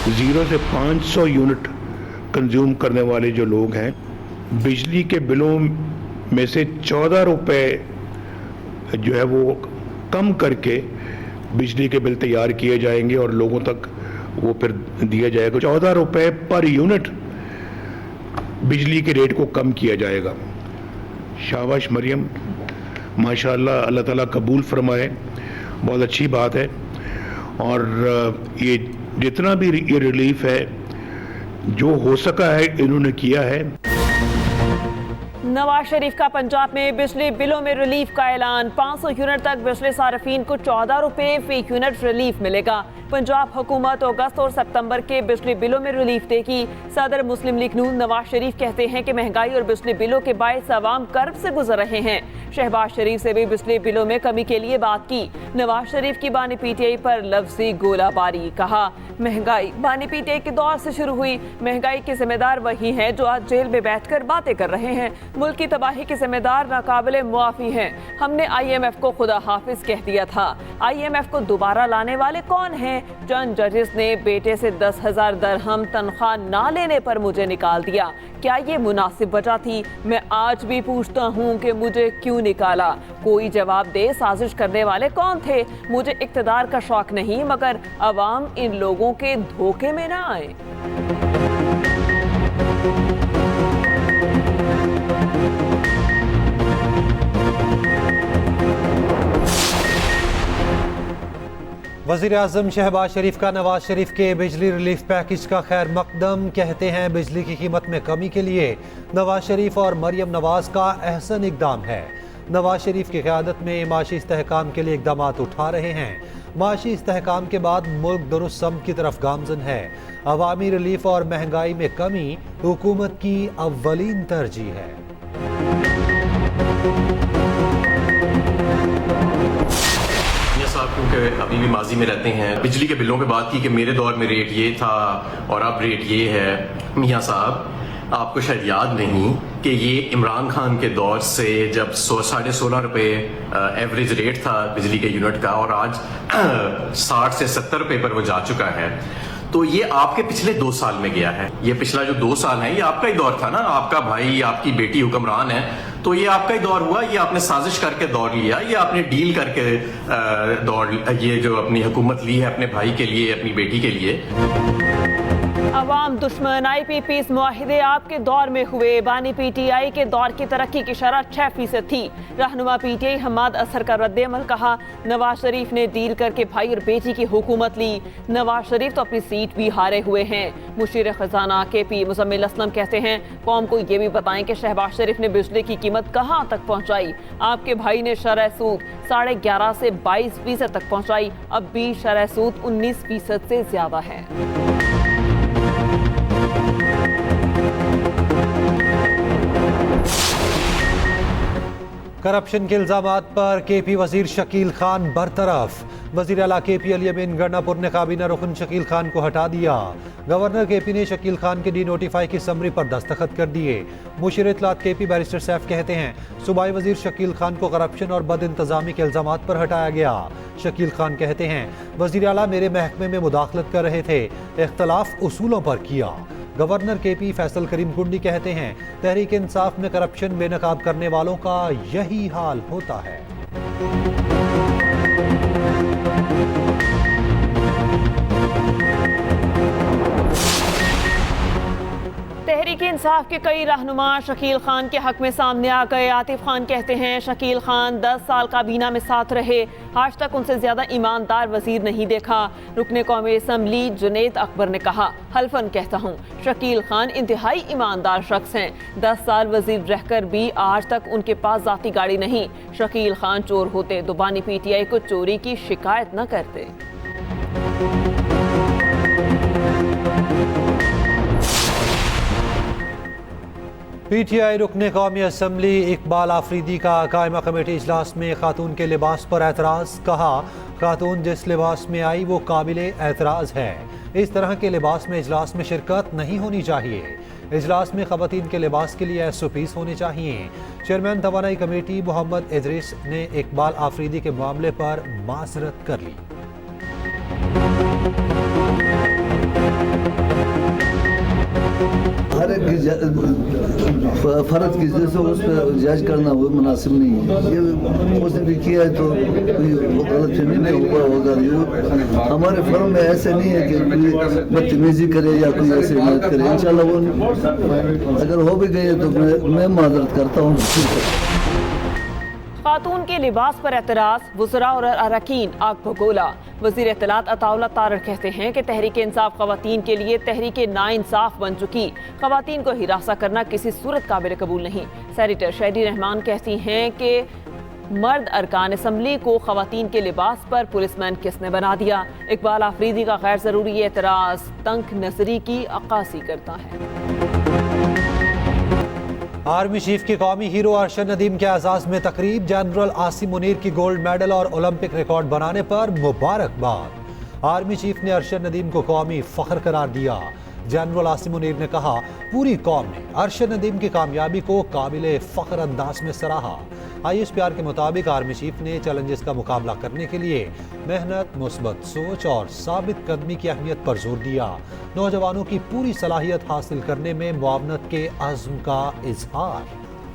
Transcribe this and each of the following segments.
Zero से 500 unit consume करने वाले जो लोग हैं, बिजली के बिलों में से 14 रुपए जो है वो कम करके बिजली के बिल तैयार किए जाएंगे और लोगों तक वो फिर दिया जाएगा। 14 रुपए पर यूनिट बिजली के रेट को कम किया जाएगा। शाबाश मरियम, माशाअल्लाह, अल्लाह ताला कबूल फरमाए, बहुत अच्छी बात है। और ये जितना भी ये रिलीफ है जो हो सका है इन्होंने किया है। नवाज शरीफ का पंजाब में बिजली बिलों में रिलीफ का ऐलान। 500 यूनिट तक बिजली सार्फिन को 14 रुपए फी यूनिट रिलीफ मिलेगा। पंजाब हुकूमत अगस्त और सितंबर के बिजली बिलों में रिलीफ देगी। सदर मुस्लिम लीग नून नवाज शरीफ कहते हैं कि महंगाई और बिजली बिलों के बायस अवाम कर्ब से गुजर रहे हैं। शहबाज शरीफ से भी बिजली बिलों में कमी के लिए बात की। नवाज शरीफ की बानी पीटीआई पर लफ्जी गोलाबारी। कहा, महंगाई बानी पीटीआई के दौर से शुरू हुई। महंगाई के जिम्मेदार वही हैं जो आज जेल में बैठकर बातें कर रहे हैं। मुल्क की तबाही के जिम्मेदार नाकाबिले मुआफी हैं। हमने IMF को खुदा हाफिज कह दिया था। IMF को दोबारा लाने वाले कौन हैं? चंद जजेस ने बेटे से 10,000 दरहम तनख्वाह ना लेने पर मुझे निकाल दिया। क्या ये मुनासिब वजह थी? मैं आज भी पूछता हूँ कि मुझे क्यों निकाला? कोई जवाब दे। साजिश करने वाले कौन थे? मुझे इक्तदार का शौक नहीं, मगर अवाम इन लोगों के धोखे में ना आए। वज़ीर-ए-आज़म शहबाज शरीफ का नवाज शरीफ के बिजली रिलीफ पैकेज का खैर मकदम। कहते हैं बिजली की कीमत में कमी के लिए नवाज शरीफ और मरियम नवाज का अहसन इकदाम है। नवाज शरीफ की क़यादत में माशी इस्तेहकाम के लिए इकदाम उठा रहे हैं। माशी इस्तेहकाम के बाद मुल्क दुरुस्त सम की तरफ गामजन है। अवामी रिलीफ और महंगाई में कमी हुकूमत की अव्वलीन तरजीह है। क्योंकि अभी भी माजी में रहते हैं, बिजली के बिलों पे बात की कि मेरे दौर में रेट ये था और अब रेट ये है। मियाँ साहब, आपको शायद याद नहीं कि ये इमरान खान के दौर से जब 16.5 रुपए एवरेज रेट था बिजली के यूनिट का और आज 60 से 70 रुपए पर वो जा चुका है। तो ये आपके पिछले 2 साल में गया है। ये पिछला जो 2 साल है ये आपका ही दौर था ना। आपका भाई, आपकी बेटी हुक्मरान है, तो ये आपका ही दौर हुआ। ये आपने साजिश करके दौर लिया, ये आपने डील करके दौर, ये जो अपनी हुकूमत ली है अपने भाई के लिए, अपनी बेटी के लिए। अवाम दुश्मन IPPs मुआहिदे आपके दौर में हुए। बानी PTI के दौर की तरक्की की शरह 6% थी। रहनुमा PTI हम्माद असर का रद्द-ए-अमल। कहा, नवाज शरीफ ने डील करके भाई और बेटी की हुकूमत ली। नवाज शरीफ तो अपनी सीट भी हारे हुए हैं। मुशीर खजाना KP मुजम्मिल असलम कहते हैं, कौम को ये भी बताएं कि शहबाज शरीफ ने बिजली की कीमत कहाँ तक पहुँचाई। आपके भाई ने शरह सूद 11.5 से 22% तक पहुँचाई। अब भी शरह सूद 19% से ज्यादा है। करप्शन के इल्जामात पर KP वजीर शकील खान बरतरफ। वजीर आला KP अली अमीन गन्नापुर ने काबीना रुकन शकील खान को हटा दिया। गवर्नर KP ने शकील खान के डी-नोटिफाई की समरी पर दस्तखत कर दिए। मुशीर इत्तलात KP बैरिस्टर सैफ कहते हैं, सूबाई वजीर शकील खान को करप्शन और बद इंतजामी के इल्जामात पर हटाया गया। शकील खान कहते हैं, वजीर आला मेरे महकमे में मुदाखलत कर रहे थे, इख्तलाफ उसूलों पर किया। गवर्नर KP फैसल करीम कुंडी कहते हैं, तहरीक इंसाफ में करप्शन बेनकाब करने वालों का यही हाल होता है। तहरीक इंसाफ के कई रहनुमा शकील खान के हक में सामने आ गए। आतिफ खान कहते हैं, शकील खान 10 साल काबीना में साथ रहे, आज तक उनसे ज्यादा ईमानदार वजीर नहीं देखा। रुकने कौमी असम्बली जुनैद अकबर ने कहा, हल्फन कहता हूँ, शकील खान इंतहाई ईमानदार शख्स हैं। 10 साल वजीर रहकर भी आज तक उनके पास जाती गाड़ी नहीं। शकील खान चोर होते तो बानी PTI को चोरी की शिकायत न करते। PTI रुकने कौमी असम्बली इकबाल आफरीदी का कायमा कमेटी इजलास में खातून के लिबास पर एतराज़। कहा, खातून जिस लिबास में आई वो काबिल एतराज़ है। इस तरह के लिबास में इजलास में शिरकत नहीं होनी चाहिए। इजलास में खवातीन के लिबास के लिए SOPs होने चाहिए। चेयरमैन तवानाई कमेटी मोहम्मद इदरीस ने इकबाल आफरीदी के मामले पर माजरत कर ली। हर एक फर्द की जैसे उस पर जज करना वो मुनासिब नहीं है। ये उसने भी किया है तो कोई गलत फहमी में हुआ होगा। ये हमारे फर्म में ऐसे नहीं है कि कोई बदतमीजी करे या कोई ऐसे मदद करे। इंशाल्लाह वो अगर हो भी गए तो मैं माजरत करता हूँ। खातून के लिबास पर एतराज़, वज़रा और अरकान आग भगोला। वज़ीर इत्तलात अताउल्लाह तारड़ कहते हैं कि तहरीक इंसाफ खवातीन के लिए तहरीक नाइंसाफ बन चुकी। खवातीन को हिरासा करना किसी सूरत काबिल कबूल नहीं। सेनेटर शहरी रहमान कहती हैं कि मर्द अरकान असम्बली को खवातीन के लिबास पर पुलिसमैन किसने बना दिया। इकबाल आफरीदी का गैर ज़रूरी एतराज़ तंग नजरी की अक्कासी करता है। आर्मी चीफ के कौमी हीरो अरशद नदीम के एजाज में तकरीब। जनरल आसिम मुनीर की गोल्ड मेडल और ओलंपिक रिकॉर्ड बनाने पर मुबारकबाद। आर्मी चीफ ने अरशद नदीम को कौमी फख्र करार दिया। जनरल आसिम मुनीर ने कहा, पूरी कौम ने अरशद नदीम की कामयाबी को काबिल फख्र अंदाज में सराहा। ISPR के मुताबिक आर्मी चीफ ने चैलेंजेस का मुकाबला करने के लिए मेहनत, मुस्बत सोच और साबित कदमी की अहमियत पर जोर दिया। नौजवानों की पूरी सलाहियत हासिल करने में मुआवनत के अज़्म का इजहार।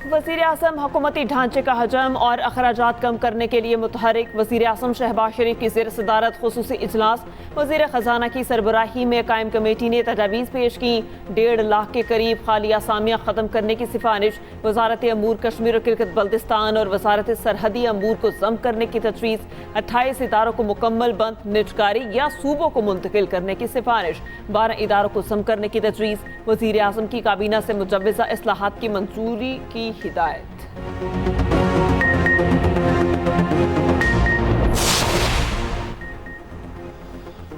वज़ीर आज़म हुकूमती ढांचे का हजम और अखराजात कम करने के लिए मुतहरिक। वज़ीर आज़म शहबाज शरीफ की ज़ेर सदारत खुसूसी इजलास। वज़ीर ख़जाना की सरबराही में कायम कमेटी ने तजावीज़ पेश की। 1.5 लाख के करीब खाली आसामियाँ ख़त्म करने की सिफारिश। वजारत अमूर कश्मीर और किलकत बल्तिस्तान और वजारत सरहदी अमूर को ज़म करने की तजवीज़। 28 इदारों को मुकम्मल बंद, निजकारी या सूबों को मुंतकिल करने की सिफारिश। 12 इदारों को ज़म करने की तजवीज़। वज़ीर आज़म की काबीना से मुजव्वज़ा इस्लाहात की मंजूरी की हिदायत।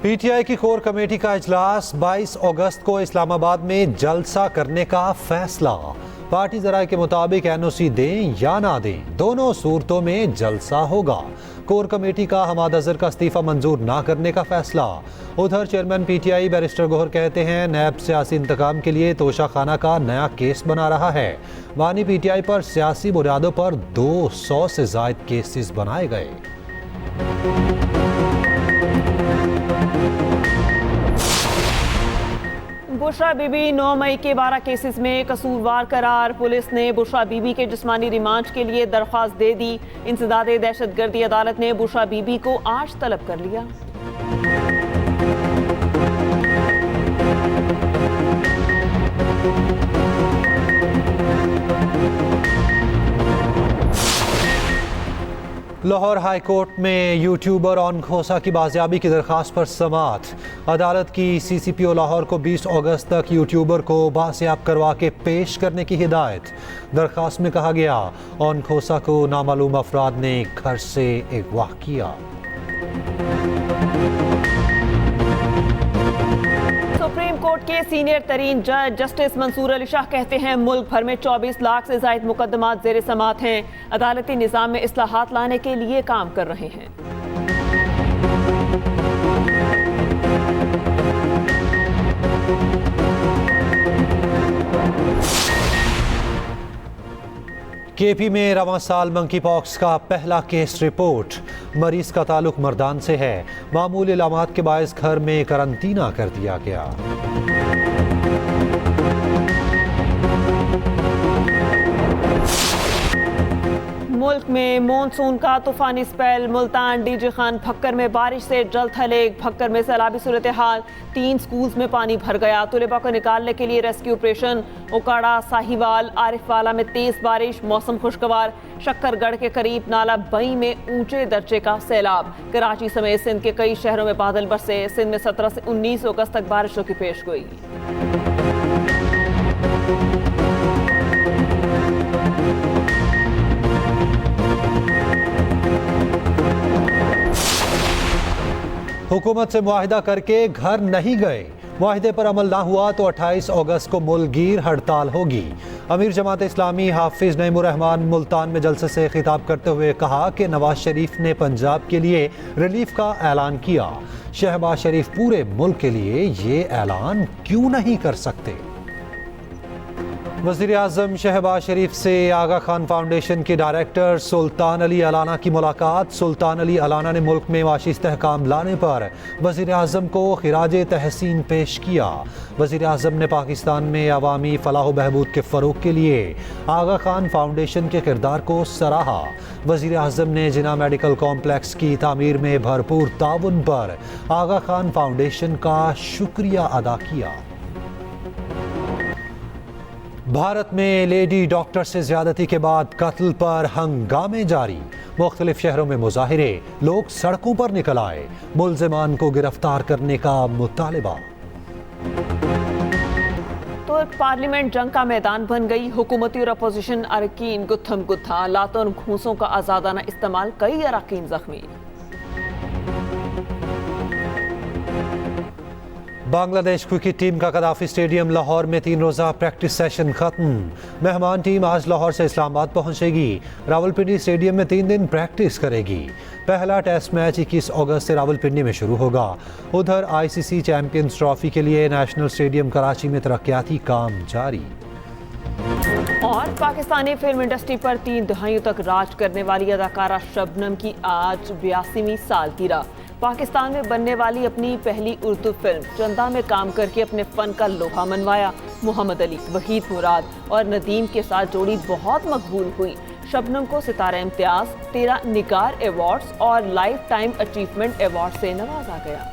PTI की कोर कमेटी का इजलास। 22 अगस्त को इस्लामाबाद में जलसा करने का फैसला। पार्टी जराये के मुताबिक NOC दें या ना दें, दोनों सूरतों में जलसा होगा। कोर कमेटी का हमाद अजहर का इस्तीफा मंजूर ना करने का फैसला। उधर चेयरमैन PTI बैरिस्टर गौहर कहते हैं, नैब सियासी इंतकाम के लिए तोशा खाना का नया केस बना रहा है। बानी PTI पर सियासी बुनियादों पर 200 से जायद केसेस बनाए गए। बुशरा बीबी 9 मई के 12 केसेस में कसूरवार करार। पुलिस ने बुशरा बीबी के जिस्मानी रिमांड के लिए दरख्वास्त दे दी। इंसदादे दहशतगर्दी अदालत ने बुशरा बीबी को आज तलब कर लिया। लाहौर हाई कोर्ट में यूट्यूबर ऑन खोसा की बाजियाबी की दरख्वास्त पर समाअत। अदालत की CCPO लाहौर को 20 अगस्त तक यूट्यूबर को बाजियाब करवा के पेश करने की हिदायत। दरख्वास्त में कहा गया, ऑन खोसा को नामालूम अफराद ने घर से अगवा किया। सुप्रीम कोर्ट के सीनियर तरीन जज जस्टिस मंसूर अली शाह कहते हैं, मुल्क भर में 24 लाख से जायद मुकदमात ज़ेर समाअत हैं। अदालती निज़ाम में इस्लाहात लाने के लिए काम कर रहे हैं। KP में रवां साल मंकी पॉक्स का पहला केस रिपोर्ट। मरीज का ताल्लुक मर्दान से है। मामूली इलामात के बायस घर में करंटीना कर दिया गया। मुल्क में मॉनसून का तूफानी स्पेल। मुल्तान, DG खान, भक्कर में बारिश से जल थले। भक्कर में सैलाबी सूरत हाल। 3 स्कूल्स में पानी भर गया। तलबा को निकालने के लिए रेस्क्यू ऑपरेशन। ओकाड़ा, साहिवाल, आरिफवाला में तेज बारिश। मौसम खुशगवार। शक्करगढ़ के करीब नाला बई में ऊंचे दर्जे का सैलाब। कराची समेत सिंध के कई शहरों में बादल बरसे। सिंध में 17 से 19 अगस्त तक बारिशों की पेशगोई। हुकूमत से मुआहिदा करके घर नहीं गए। मुआहिदे पर अमल ना हुआ तो 28 अगस्त को मुल्कगीर हड़ताल होगी। अमीर जमात इस्लामी हाफिज नईमुर रहमान मुल्तान में जलसे से खिताब करते हुए कहा कि नवाज शरीफ ने पंजाब के लिए रिलीफ का ऐलान किया। शहबाज शरीफ पूरे मुल्क के लिए ये ऐलान क्यों नहीं कर सकते। वज़ीर-ए-आज़म शहबाज शरीफ से आगा खान फाउंडेशन के डायरेक्टर सुल्तान अली अलाना की मुलाकात। सुल्तान अली अलाना ने मुल्क में माशी इस्तेहकाम लाने पर वज़ीर-ए-आज़म को खिराज तहसीन पेश किया। वज़ीर-ए-आज़म ने पाकिस्तान में अवामी फलाह बहबूद के फ़रोग़ के लिए आगा खान फाउंडेशन के किरदार को सराहा। वज़ीर-ए-आज़म ने जिना मेडिकल कॉम्प्लेक्स की तामीर में भरपूर ताउन पर आगा खान फाउंडेशन का शुक्रिया अदा किया। भारत में लेडी डॉक्टर से ज्यादती के बाद कत्ल पर हंगामे जारी। मुख्तलिफ शहरों में मुजाहिरे, लोग सड़कों पर निकल आए। मुल्जिमान को गिरफ्तार करने का मुतालिबा। तो पार्लियामेंट जंग का मैदान बन गई। हुकूमती और अपोजिशन अरकान गुत्थम गुत्था, लातों और घूंसों का आजादाना इस्तेमाल, कई अरकान जख्मी। बांग्लादेश क्रिकेट टीम का कदाफी स्टेडियम लाहौर में 3 रोज़ा प्रैक्टिस सेशन खत्म। मेहमान टीम आज लाहौर से इस्लामाबाद पहुंचेगी। रावलपिंडी स्टेडियम में 3 दिन प्रैक्टिस करेगी। पहला टेस्ट मैच 21 अगस्त से रावलपिंडी में शुरू होगा। उधर ICC चैंपियंस ट्रॉफी के लिए नेशनल स्टेडियम कराची में तरक्याती काम जारी। और पाकिस्तानी फिल्म इंडस्ट्री पर 3 दहाइयों तक राज करने वाली अदाकारा शबनम की आज 82वीं सालगिरह। पाकिस्तान में बनने वाली अपनी पहली उर्दू फिल्म चंदा में काम करके अपने फन का लोहा मनवाया। मोहम्मद अली, वहीद मुराद और नदीम के साथ जोड़ी बहुत मकबूल हुई। शबनम को सितारा इम्तियाज, 13 निगार अवार्ड्स और लाइफ टाइम अचीवमेंट अवार्ड से नवाजा गया।